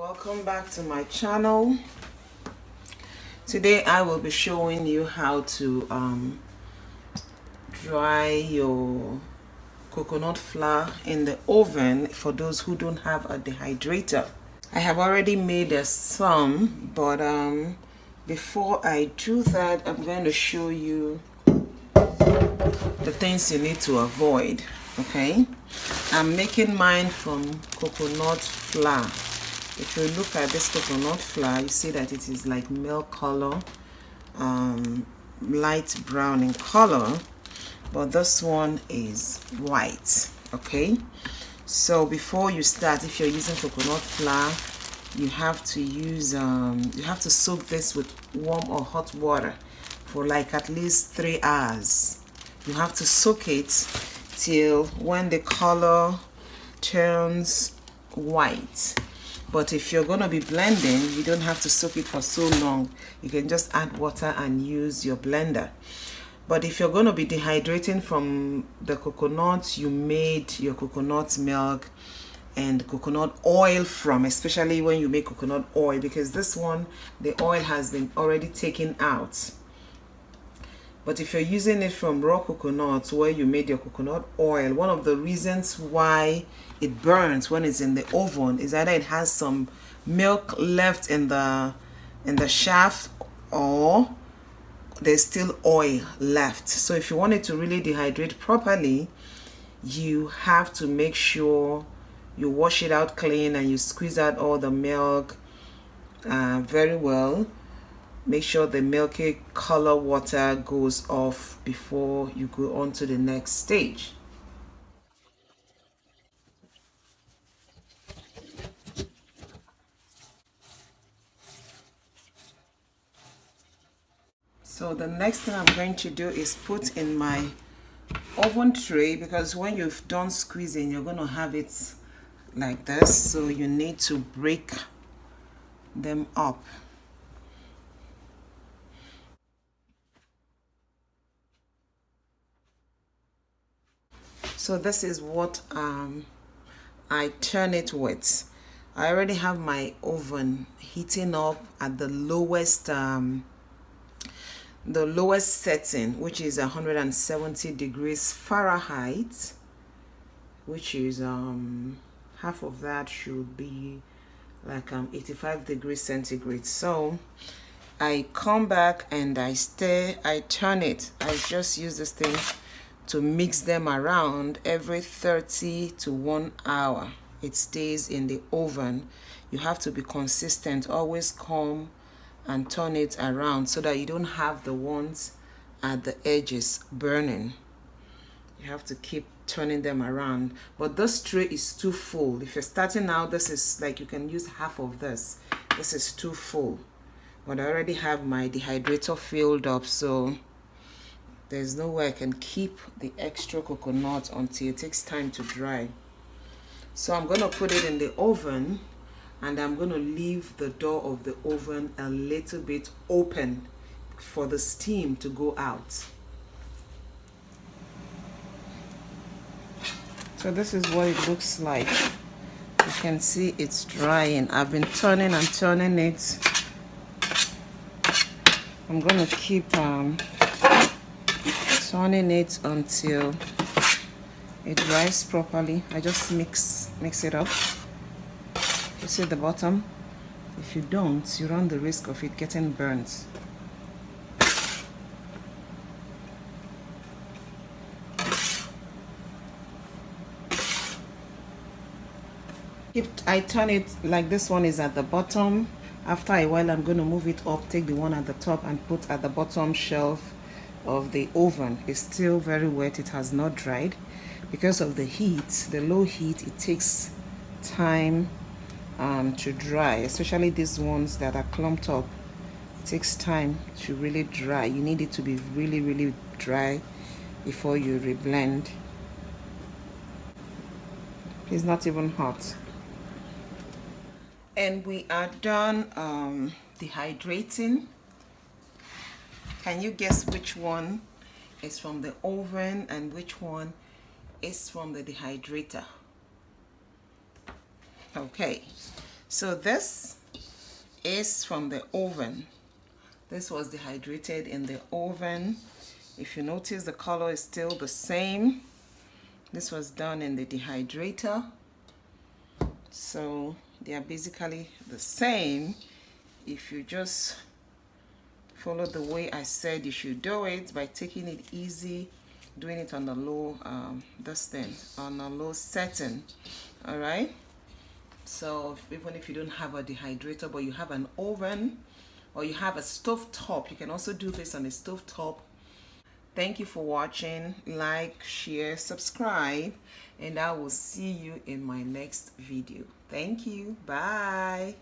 Welcome back to my channel. Today I will be showing you how to dry your coconut flour in the oven for those who don't have a dehydrator. I have already made some, but before I do that, I'm going to show you the things you need to avoid. Okay, I'm making mine from coconut flour. If you look at this coconut flour, you see that it is like milk color, light brown in color, but this one is white. Okay, so before you start, if you're using coconut flour, you have to use you have to soak this with warm or hot water for like at least 3 hours. You have to soak it till when the color turns white. But if you're going to be blending, you don't have to soak it for so long. You can just add water and use your blender. But if you're going to be dehydrating from the coconut you made your coconut milk and coconut oil from, especially when you make coconut oil, because this one, the oil has been already taken out. But if you're using it from raw coconut where you made your coconut oil, one of the reasons why it burns when it's in the oven is either it has some milk left in the shaft, or there's still oil left. So if you want it to really dehydrate properly, you have to make sure you wash it out clean and you squeeze out all the milk very well. Make sure the milky color water goes off before you go on to the next stage. So the next thing I'm going to do is put in my oven tray, because when you've done squeezing, you're going to have it like this. So you need to break them up. So this is what I turn it with. I already have my oven heating up at the lowest setting, which is 170 degrees Fahrenheit, which is half of that should be like 85 degrees centigrade. So I come back and I turn it. I just use this thing to mix them around every 30 to 1 hour. It stays in the oven. You have to be consistent. Always come and turn it around so that you don't have the ones at the edges burning. You have to keep turning them around. But this tray is too full. If you're starting out, this is like you can use half of this. This is too full. But I already have my dehydrator filled up, so there's no way I can keep the extra coconut until it takes time to dry. So I'm going to put it in the oven, and I'm going to leave the door of the oven a little bit open for the steam to go out. So this is what it looks like. You can see it's drying. I've been turning and turning it. I'm going to keep turning it until it dries properly. I just mix it up. You see the bottom? If you don't, you run the risk of it getting burnt. I turn it like this one is at the bottom. After a while, I'm going to move it up, take the one at the top and put at the bottom shelf of the oven. It's still very wet. It has not dried because of the heat, the low heat. It takes time to dry, especially these ones that are clumped up. It takes time to really dry. You need it to be really, really dry before you reblend. It's not even hot. And we are done dehydrating. Can you guess which one is from the oven and which one is from the dehydrator? Okay, So this is from the oven. This was dehydrated in the oven. If you notice, the color is still the same. This was done in the dehydrator. So they are basically the same. If you just follow the way I said you should do it, by taking it easy, doing it on a low on a low setting. All right, so even if you don't have a dehydrator but you have an oven or you have a stove top, you can also do this on a stove top. Thank you for watching. Like, share, subscribe, and I will see you in my next video. Thank you. Bye.